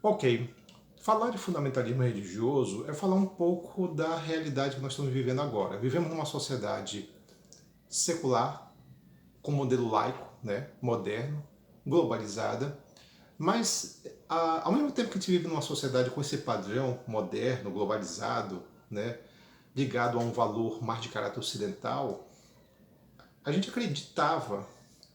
Ok, falar de fundamentalismo religioso é falar um pouco da realidade que nós estamos vivendo agora. Vivemos numa sociedade secular, com modelo laico, né, moderno, globalizada, mas ao mesmo tempo que a gente vive numa sociedade com esse padrão moderno, globalizado, né, ligado a um valor mais de caráter ocidental, a gente acreditava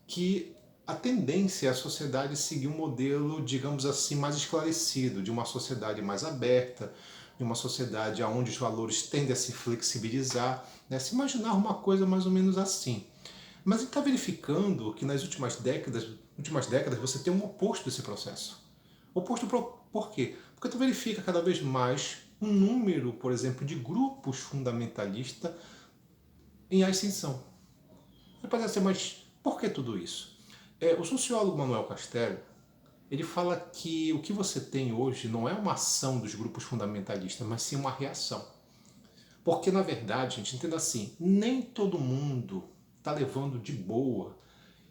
que a tendência é a sociedade seguir um modelo, digamos assim, mais esclarecido, de uma sociedade mais aberta, de uma sociedade onde os valores tendem a se flexibilizar, né? Se imaginar uma coisa mais ou menos assim. Mas a gente está verificando que nas últimas décadas você tem um oposto desse processo. Oposto por quê? Porque tu verifica cada vez mais um número, por exemplo, de grupos fundamentalistas em ascensão. Você pode dizer, mas por que tudo isso? O sociólogo Manuel Castello, ele fala que o que você tem hoje não é uma ação dos grupos fundamentalistas, mas sim uma reação. Porque, na verdade, a gente entenda assim, nem todo mundo está levando de boa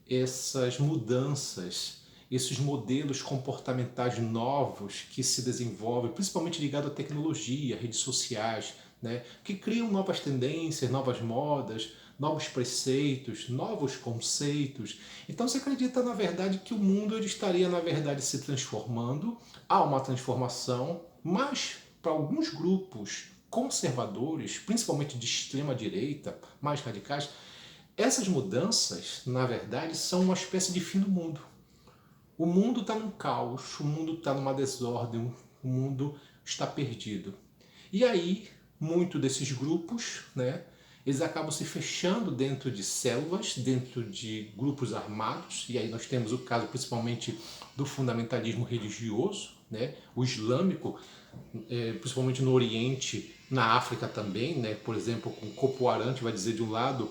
essas mudanças, esses modelos comportamentais novos que se desenvolvem, principalmente ligado à tecnologia, redes sociais, né, que criam novas tendências, novas modas, novos preceitos, novos conceitos. Então você acredita na verdade que o mundo ele estaria na verdade se transformando, há uma transformação, mas para alguns grupos conservadores, principalmente de extrema direita, mais radicais, essas mudanças, na verdade, são uma espécie de fim do mundo. O mundo está num caos, o mundo está numa desordem, o mundo está perdido. E aí, muito desses grupos, né, eles acabam se fechando dentro de células, dentro de grupos armados, e aí nós temos o caso principalmente do fundamentalismo religioso, né, o islâmico, principalmente no Oriente, na África também, né, por exemplo, com Copo Arante vai dizer de um lado,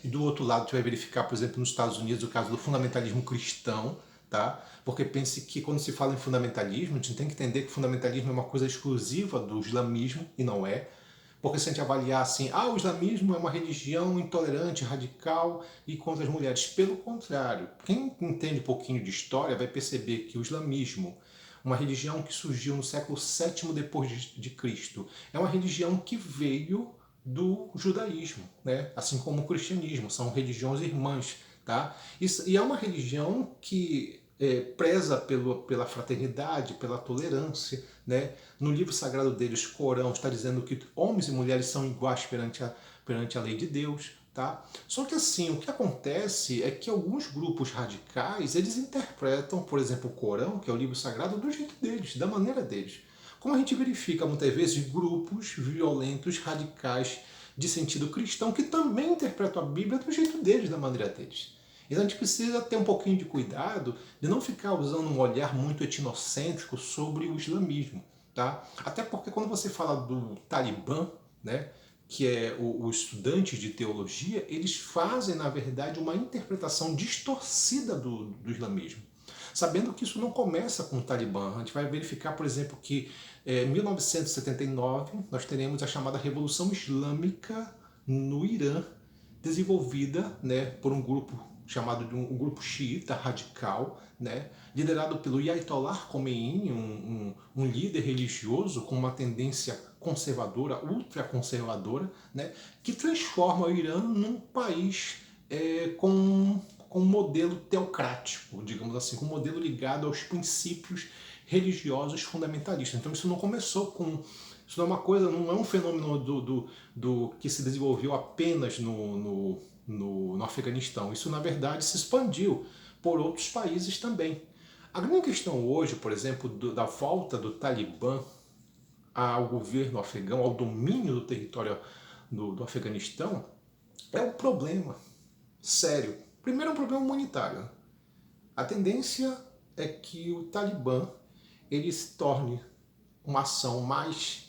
e do outro lado, você vai verificar, por exemplo, nos Estados Unidos, o caso do fundamentalismo cristão, tá? Porque pense que quando se fala em fundamentalismo, a gente tem que entender que fundamentalismo é uma coisa exclusiva do islamismo, e não é. Porque se a gente avaliar assim, o islamismo é uma religião intolerante, radical e contra as mulheres. Pelo contrário, quem entende um pouquinho de história vai perceber que o islamismo, uma religião que surgiu no século VII depois de Cristo, é uma religião que veio do judaísmo, né? Assim como o cristianismo, são religiões irmãs, tá? E é uma religião que preza pela fraternidade, pela tolerância, né? No livro sagrado deles, Corão, está dizendo que homens e mulheres são iguais perante a lei de Deus, tá? Só que assim, o que acontece é que alguns grupos radicais, eles interpretam, por exemplo, o Corão, que é o livro sagrado, do jeito deles, da maneira deles. Como a gente verifica muitas vezes grupos violentos, radicais, de sentido cristão, que também interpretam a Bíblia do jeito deles, da maneira deles. Então a gente precisa ter um pouquinho de cuidado de não ficar usando um olhar muito etnocêntrico sobre o islamismo. Tá? Até porque quando você fala do Talibã, né, que é os estudantes de teologia, eles fazem, na verdade, uma interpretação distorcida do islamismo. Sabendo que isso não começa com o Talibã. A gente vai verificar, por exemplo, que em 1979 nós teremos a chamada Revolução Islâmica no Irã, desenvolvida, né, por um grupo chamado de um grupo xiita radical, né, liderado pelo Ayatollah Khomeini, um líder religioso com uma tendência conservadora, ultraconservadora, né, que transforma o Irã num país com um modelo teocrático, digamos assim, com um modelo ligado aos princípios religiosos fundamentalistas. Então isso não começou com isso não é uma coisa, não é um fenômeno do que se desenvolveu apenas no Afeganistão. Isso, na verdade, se expandiu por outros países também. A grande questão hoje, por exemplo, da volta do Talibã ao governo afegão, ao domínio do território do Afeganistão, é um problema sério. Primeiro, é um problema humanitário. A tendência é que o Talibã ele se torne uma ação mais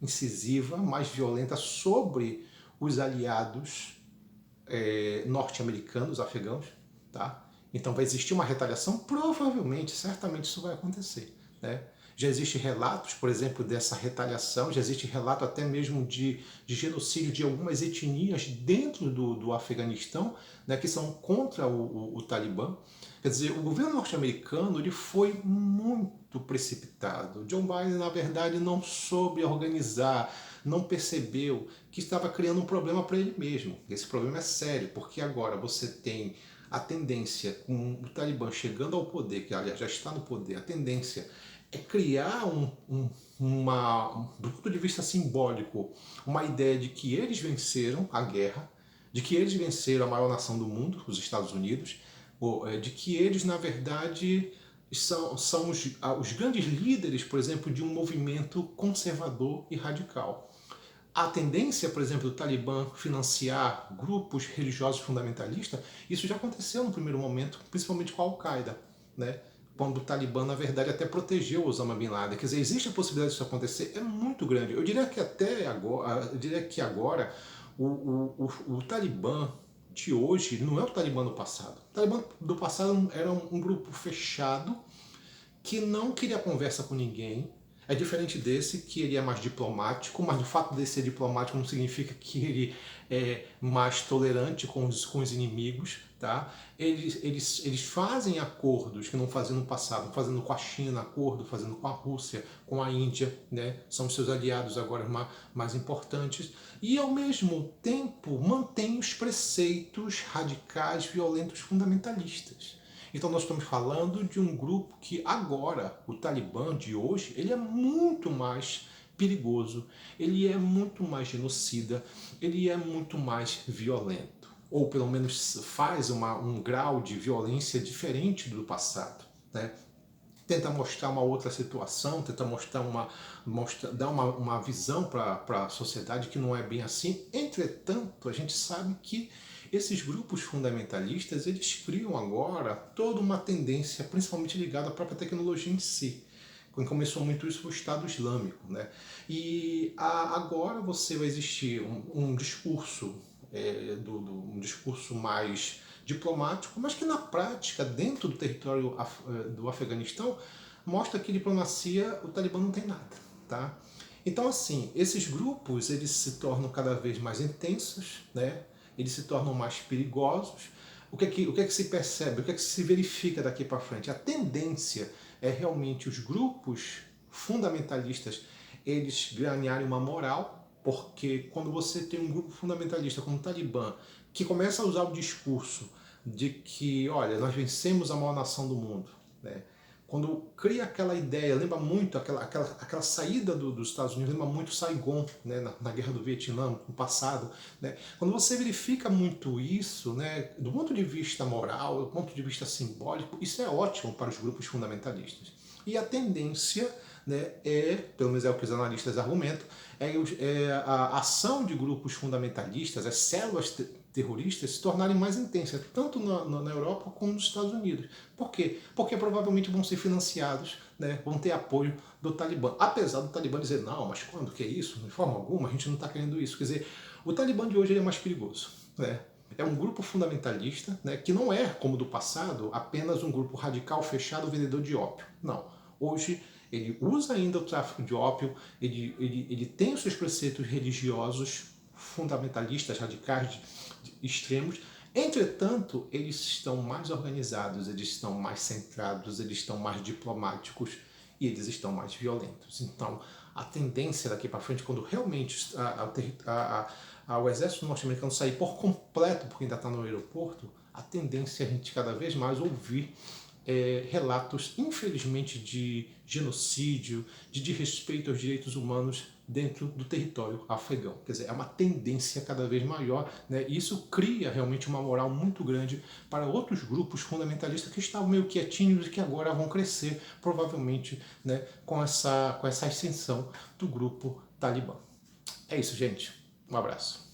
incisiva, mais violenta sobre os aliados norte-americanos, afegãos, tá? Então vai existir uma retaliação, provavelmente, certamente isso vai acontecer, né? Já existe relatos, por exemplo, dessa retaliação, já existe relato até mesmo de genocídio de algumas etnias dentro do Afeganistão, né, que são contra o Talibã. Quer dizer, o governo norte-americano ele foi muito precipitado. John Biden, na verdade, não soube organizar, não percebeu que estava criando um problema para ele mesmo. Esse problema é sério, porque agora você tem a tendência, com o Talibã chegando ao poder, que aliás já está no poder, a tendência é criar do ponto de vista simbólico, uma ideia de que eles venceram a guerra, de que eles venceram a maior nação do mundo, os Estados Unidos, de que eles, na verdade, são os grandes líderes, por exemplo, de um movimento conservador e radical. A tendência, por exemplo, do Talibã financiar grupos religiosos fundamentalistas, isso já aconteceu no primeiro momento, principalmente com a Al-Qaeda, né? Quando o Talibã, na verdade, até protegeu Osama Bin Laden. Quer dizer, existe a possibilidade disso acontecer, é muito grande. Eu diria que até agora, o Talibã de hoje não é o Talibã do passado. O Talibã do passado era um grupo fechado que não queria conversa com ninguém. É diferente desse, que ele é mais diplomático, mas o fato de ser diplomático não significa que ele é mais tolerante com os inimigos. Tá? Eles fazem acordos que não faziam no passado, fazendo com a China acordo, fazendo com a Rússia, com a Índia, né? São seus aliados agora mais importantes, e ao mesmo tempo mantém os preceitos radicais, violentos, fundamentalistas. Então nós estamos falando de um grupo que agora, o Talibã de hoje, ele é muito mais perigoso, ele é muito mais genocida, ele é muito mais violento. Ou pelo menos faz um grau de violência diferente do passado. Né? Tenta mostrar uma outra situação, tenta dar uma visão para a sociedade que não é bem assim. Entretanto, a gente sabe que esses grupos fundamentalistas, eles criam agora toda uma tendência, principalmente ligada à própria tecnologia em si. Quando começou muito isso o Estado Islâmico. Né? E agora você vai existir um discurso, um discurso mais diplomático, mas que na prática, dentro do território do Afeganistão, mostra que diplomacia, o Talibã não tem nada. Tá? Então, assim, esses grupos eles se tornam cada vez mais intensos, né? Eles se tornam mais perigosos. O que é que se percebe? O que é que se verifica daqui para frente? A tendência é realmente os grupos fundamentalistas eles ganharem uma moral, porque quando você tem um grupo fundamentalista como o Talibã, que começa a usar o discurso de que, olha, nós vencemos a maior nação do mundo, né? Quando cria aquela ideia, lembra muito aquela saída dos Estados Unidos, lembra muito Saigon, né, na Guerra do Vietnã, no passado. Né? Quando você verifica muito isso, né, do ponto de vista moral, do ponto de vista simbólico, isso é ótimo para os grupos fundamentalistas. E a tendência, né, pelo menos é o que os analistas argumentam, é a ação de grupos fundamentalistas, as células terroristas se tornarem mais intensas, tanto na Europa como nos Estados Unidos. Por quê? Porque provavelmente vão ser financiados, né, vão ter apoio do Talibã. Apesar do Talibã dizer, não, mas quando que é isso? De forma alguma, a gente não está querendo isso. Quer dizer, o Talibã de hoje ele é mais perigoso. Né? É um grupo fundamentalista, né, que não é, como do passado, apenas um grupo radical, fechado, vendedor de ópio. Não. Hoje ele usa ainda o tráfico de ópio, ele tem os seus preceitos religiosos fundamentalistas, radicais, extremos. Entretanto, eles estão mais organizados, eles estão mais centrados, eles estão mais diplomáticos e eles estão mais violentos. Então, a tendência daqui para frente, quando realmente o exército norte-americano sair por completo, porque ainda está no aeroporto, a tendência é a gente cada vez mais ouvir relatos, infelizmente, de genocídio, de desrespeito aos direitos humanos dentro do território afegão. Quer dizer, é uma tendência cada vez maior, né? E isso cria realmente uma moral muito grande para outros grupos fundamentalistas que estavam meio quietinhos e que agora vão crescer, provavelmente, né, com essa ascensão do grupo Talibã. É isso, gente. Um abraço.